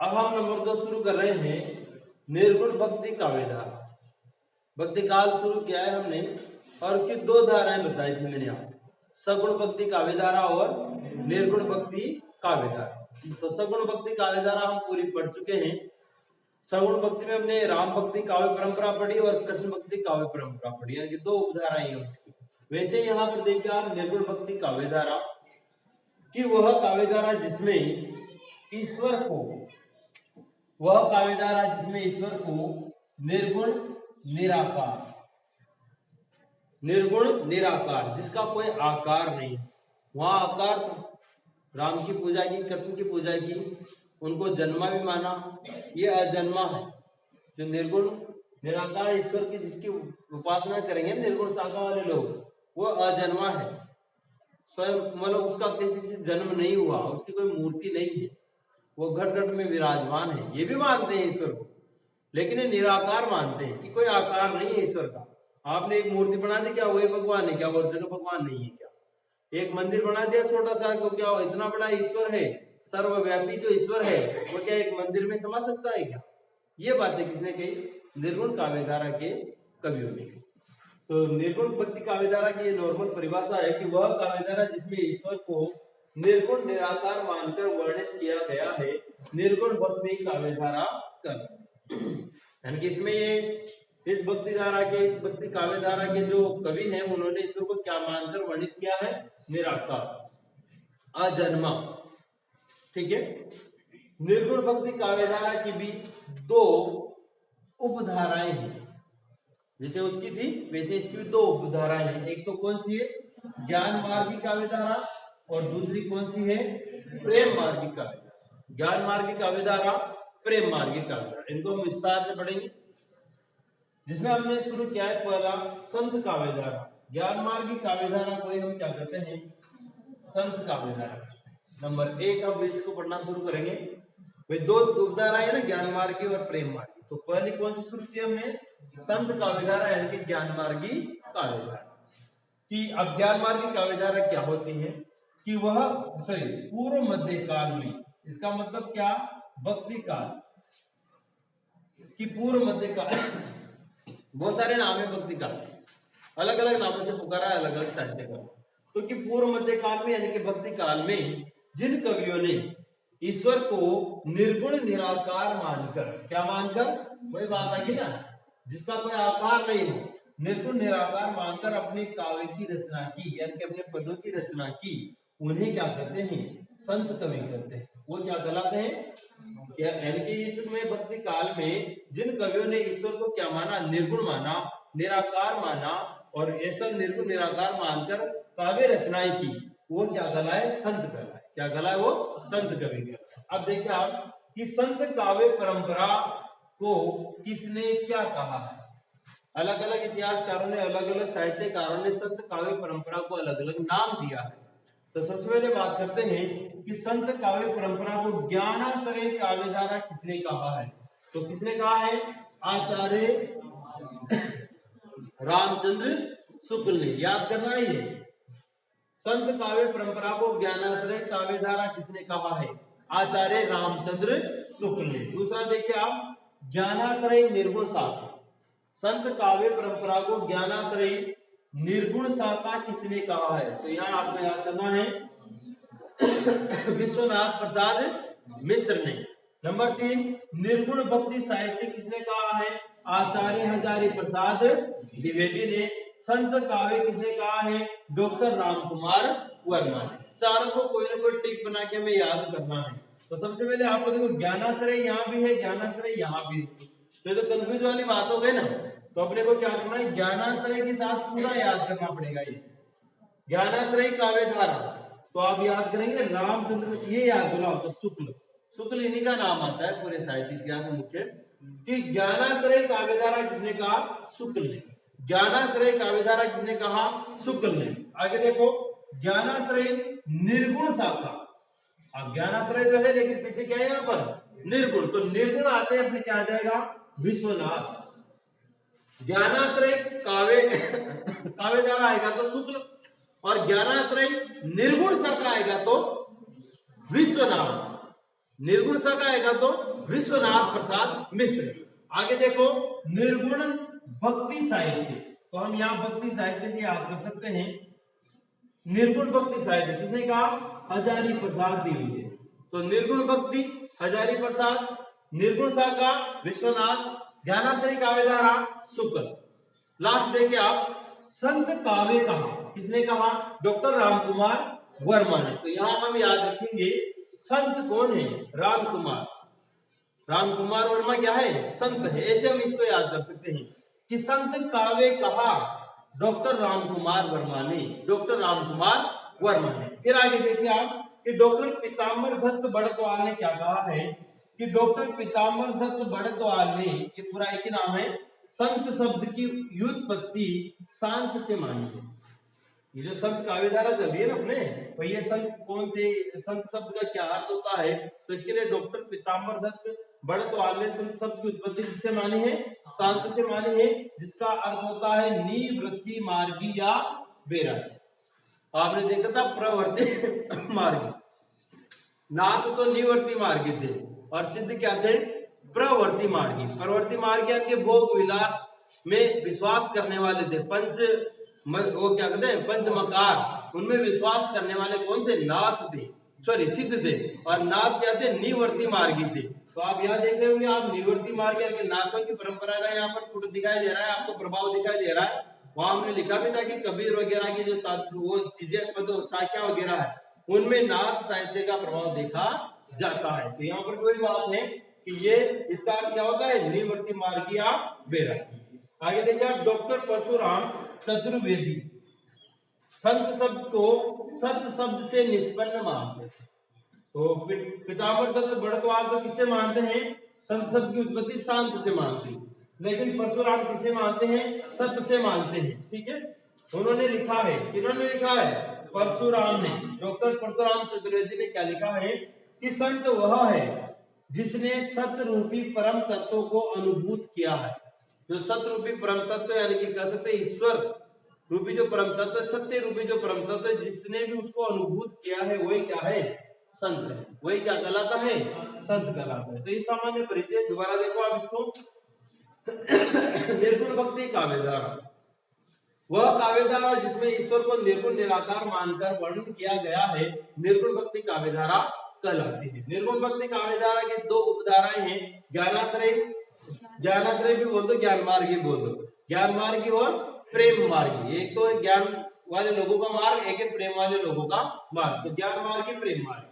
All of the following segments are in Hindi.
अब हम नंबर 2 शुरू कर रहे हैं निर्गुण भक्ति काव्यधारा। भक्ति काल शुरू किया है हमने और उसकी 2 धाराएं बताई थी मैंने यहाँ, सगुण भक्ति काव्यधारा और निर्गुण भक्ति काव्यधारा। तो सगुण भक्ति काव्यधारा हम पूरी पढ़ चुके हैं। सगुण भक्ति में हमने राम भक्ति काव्य परंपरा पढ़ी और कृष्ण भक्ति काव्य परंपरा पढ़ी, यानी 2 उपधाराएं हैं उसकी। वैसे यहाँ पर देखिए आप निर्गुण भक्ति काव्यधारा कि वह काव्यधारा जिसमें ईश्वर को, वह काव्यधारा जिसमें ईश्वर को निर्गुण निराकार, निर्गुण निराकार, जिसका कोई आकार नहीं। वहां आकार राम की पूजा की, कृष्ण की पूजा की, उनको जन्मा भी माना, ये अजन्मा है। जो निर्गुण निराकार ईश्वर की जिसकी उपासना करेंगे निर्गुण शाखा वाले लोग, वो अजन्मा है, स्वयं मतलब उसका किसी से जन्म नहीं हुआ, उसकी कोई मूर्ति नहीं है, वो घट घट में विराजमान है, ये भी मानते हैं ईश्वर को, लेकिन ये निराकार मानते हैं कि कोई आकार नहीं है ईश्वर का। आपने एक मूर्ति बना दी, क्या वही भगवान है क्या? और जगह भगवान नहीं है क्या? एक मंदिर बना दिया छोटा सा, तो क्या इतना बड़ा ईश्वर है, सर्वव्यापी जो ईश्वर है वो क्या एक मंदिर में समा सकता है क्या? ये बातें किसने कही? निर्गुण काव्यधारा के कवियों ने। तो निर्गुण भक्ति काव्यधारा की ये नॉर्मल परिभाषा है कि वह काव्यधारा जिसमें ईश्वर को निर्गुण निराकार मानकर वर्णित किया गया है, निर्गुण भक्ति काव्यधारा कर। यानी कि इसमें ये इस भक्ति धारा के, इस भक्ति काव्यधारा के जो कवि हैं उन्होंने ईश्वर को क्या मानकर वर्णित किया है? निराकार, अजन्मा। ठीक है। निर्गुण भक्ति काव्यधारा की भी 2 उपधाराएं हैं, जैसे उसकी थी वैसे इसकी भी 2 उपधाराएं हैं। एक तो कौन सी है? ज्ञान मार्गी काव्यधारा, और दूसरी कौन सी है? प्रेम मार्गी काव्यधारा। ज्ञान मार्गी काव्यधारा, प्रेम मार्गी काव्यधारा, इनको हम विस्तार से पढ़ेंगे। जिसमें हमने शुरू किया है पहला संत काव्यधारा। ज्ञान मार्गी काव्यधारा को हम क्या कहते हैं? संत काव्यधारा। नंबर 1 अब इसको पढ़ना शुरू करेंगे। वे 2 उपधाराएं है ना, ज्ञान मार्गी और प्रेम मार्गी। तो पहली कौन सी शुरू की हमने? संत काव्यधारा, यानी कि ज्ञान मार्गी काव्यधारा। कि अब ज्ञान मार्गी काव्यधारा क्या होती है कि वह पूर्व मध्य काल में, इसका मतलब क्या? भक्ति काल कि पूर्व मध्य काल, बहुत सारे नाम है भक्ति काल, अलग अलग नामों से पुकारा है अलग अलग साहित्यकार। तो कि पूर्व मध्य काल में यानी कि भक्ति काल में जिन कवियों ने ईश्वर को निर्गुण निराकार मानकर, क्या मानकर? वही बात आएगी ना, जिसका कोई आकार नहीं हो, निर्गुण निराकार मानकर अपने काव्य की रचना की, यानी कि अपने पदों की रचना की, उन्हें क्या कहते हैं? संत कवि कहते हैं। वो क्या कहलाते हैं? यानी कि इसमें भक्ति काल में जिन कवियों ने ईश्वर को क्या माना? निर्गुण माना, निराकार माना, और ऐसा निर्गुण निराकार मानकर काव्य रचनाएं की, वो क्या कहलाए? संत कहलाए। क्या कहलाए? वो संत कवि कहलाए। अब देखिए आप कि संत काव्य परंपरा को किसने क्या कहा है? अलग अलग इतिहासकारों ने, अलग अलग साहित्यकारों ने संत काव्य परंपरा को अलग अलग नाम दिया है। तो सबसे पहले बात करते हैं कि संत काव्य परंपरा को ज्ञानाश्रय काव्यधारा किसने कहा है? तो किसने कहा है? आचार्य रामचंद्र शुक्ल ने। याद करना है ये, संत काव्य परंपरा को ज्ञानाश्रय काव्यधारा किसने कहा है? आचार्य रामचंद्र शुक्ल ने। दूसरा देखिए आप, ज्ञानाश्रय निर्गुण शाखा। संत काव्य परंपरा को ज्ञानाश्रय निर्गुण शाखा किसने कहा है? तो यहाँ आपको याद करना है विश्वनाथ प्रसाद मिश्र ने। नंबर 3, निर्गुण भक्ति साहित्य किसने कहा है? आचार्य हजारी प्रसाद द्विवेदी ने। संत काव्य किसने कहा है? डॉक्टर रामकुमार वर्मा ने। चारों को कोई ना कोई टिक बना के हमें याद करना है। तो सबसे पहले आपको देखो, ज्ञानाश्रय यहाँ भी है, ज्ञानाश्रय यहाँ भी है, तो कंफ्यूज वाली बात हो गई ना। तो अपने को क्या करना है? ज्ञानाश्रय के साथ पूरा याद करना पड़ेगा। ये ज्ञानाश्रय काव्यधारा तो आप याद करेंगे रामचंद्र, ये याद दिलाओ तो शुक्ल, शुक्ल इन्हीं का नाम आता है पूरे साहित्य इतिहास में मुख्य। कि ज्ञानाश्रय काव्यधारा किसने कहा? शुक्ल ने। ज्ञानाश्रय काव्यधारा किसने कहा? शुक्ल ने। आगे देखो, ज्ञानाश्रय निर्गुण शाखा। अब ज्ञानाश्रय तो है लेकिन पीछे क्या है यहाँ पर? निर्गुण। तो निर्गुण आते हैं अपने क्या आ जाएगा? विश्वनाथ। ज्ञानाश्रय काव्यधारा आएगा तो शुक्ल, और ज्ञानाश्रय निर्गुण शाखा आएगा तो विश्वनाथ। निर्गुण सा का आएगा तो विश्वनाथ प्रसाद मिश्र। आगे देखो निर्गुण भक्ति साहित्य, तो हम यहाँ भक्ति साहित्य से याद कर सकते हैं। निर्गुण भक्ति साहित्य किसने कहा? हजारी प्रसाद द्विवेदी। तो निर्गुण भक्ति हजारी प्रसाद, निर्गुण सा का विश्वनाथ, ज्ञानाश्रय काव्यधारा शुक्ल। लास्ट देखिए आप, संत काव्य कहा, किसने कहा? डॉक्टर रामकुमार वर्मा ने। तो यहां हम याद रखेंगे संत कौन है? रामकुमार। रामकुमार वर्मा क्या है? संत है। ऐसे हम इसको याद कर सकते हैं कि संत काव्य कहा डॉक्टर रामकुमार वर्मा ने, डॉक्टर रामकुमार वर्मा ने। फिर आगे देखिए आप कि डॉक्टर पीताम्बर दत्त बड़तवाल ने क्या कहा है कि डॉक्टर पीताम्बर दत्त बड़तवाल ने, ये पूरा एक ही नाम है, संत शब्द की व्युत्पत्ति शांत से मानी है। ये जो संत काव्यधारा चल रही है ना अपने, तो ये संत कौन थे, संत शब्द का क्या अर्थ होता है, तो इसके लिए डॉक्टर पीताम्बर दत्त बड़तवाल ने संत शब्द की उत्पत्ति किससे मानी है? शांत से मानी है, जिसका अर्थ होता है निवृत्ति मार्गी या बैरागी। आपने देखा था प्रवर्ती मार्गी, नाथ तो निवर्ती मार्गी थे और सिद्ध क्या थे? प्रवर्ती मार्गी। प्रवर्ती मार्गी यानी भोग विलास में विश्वास करने वाले थे। वो क्या कहते हैं? पंचमकार, उनमें विश्वास करने वाले कौन थे? नाथ थे, सॉरी सिद्ध थे। और नाथ क्या थे? निवर्ती मार्गी थे। तो आप यहाँ देख रहे होंगे आप निवर्ती मार्ग यानी नाथों की परंपरा का यहाँ पर फुट दिखाई दे रहा है, आपको प्रभाव दिखाई दे रहा है। वहां हमने लिखा भी था कि कबीर वगैरह की जो वो चीजें तो साख्या वगैरह है, उनमें नाथ साहित्य का प्रभाव देखा जाता है। तो यहाँ पर कोई बात है कि ये इसका क्या होता है? निवर्ती मार्गी या बैरागी। आगे देखिए आप, डॉक्टर परशुराम चतुर्वेदी संत शब्द को सत शब्द से निष्पन्न मानते हैं। तो पीताम्बर दत्त बड़तवाल तो किससे मानते हैं? संत शब्द की उत्पत्ति शांत से मानते हैं, लेकिन परशुराम किसे मानते हैं? सत्य से मानते हैं। ठीक है, उन्होंने लिखा है, किन्होंने लिखा है? परशुराम ने, डॉक्टर परशुराम चतुर्वेदी ने क्या लिखा है कि संत वह है जिसने सत्य रूपी परम तत्व को अनुभूत किया है। जो सत्य रूपी परम तत्व यानी कि कह सकते हैं ईश्वर रूपी जो परम तत्व, सत्य रूपी जो परम तत्व है, जिसने भी उसको अनुभूत किया है वही क्या है? संत है। वही क्या कहलाता है? संत कहलाता है। तो ये सामान्य परिचय, दोबारा देखो आप इसको। निर्गुण भक्ति काव्यधारा, वह काव्यधारा जिसमें ईश्वर को निर्गुण निराकार मानकर वर्णन किया गया है, निर्गुण भक्ति काव्यधारा कहलाती है। निर्गुण भक्ति काव्यधारा की दो उपधाराएं हैं, ज्ञानाश्रय, ज्ञानाश्रय भी बोल दो, ज्ञान मार्ग भी बोल दो। ज्ञान मार्गी और प्रेम मार्गी, एक तो ज्ञान वाले लोगों का मार्ग, एक है प्रेम वाले लोगों का मार्ग। तो ज्ञान मार्गी, प्रेम मार्गी,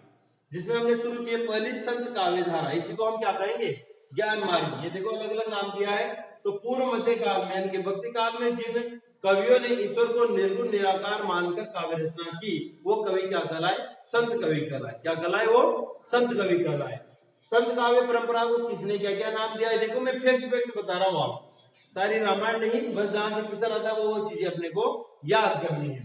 जिसमें हमने शुरू किए पहली संत काव्यधारा, इसी को हम क्या कहेंगे? ज्ञान मार्ग। ये देखो अलग अलग नाम दिया है। तो पूर्व मध्य काल में यानी कि भक्ति काल में जिन कवियों ने ईश्वर को निर्गुण निराकार मानकर काव्य रचना की, वो कवि क्या कहलाए? संत कवि कहलाए। क्या कहलाए? वो संत कवि कहलाए। संत काव्य परंपरा को किसने क्या क्या नाम दिया है? देखो मैं फैक्ट बता रहा हूँ, आप सारी रामायण नहीं, बस जहां से क्वेश्चन आता है वो चीजें अपने को याद करनी है।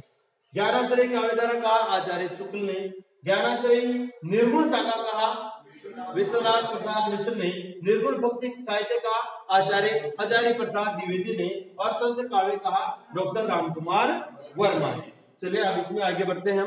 ज्ञानाश्रय काव्यधारा कहा आचार्य शुक्ल ने, ज्ञानाश्रय निर्गुण शाखा कहा विश्वनाथ प्रसाद मिश्र ने, निर्गुण भक्ति साहित्य का आचार्य हजारी प्रसाद द्विवेदी ने, और संत काव्य कहा डॉक्टर रामकुमार वर्मा ने। चलिए अब इसमें आगे बढ़ते हैं।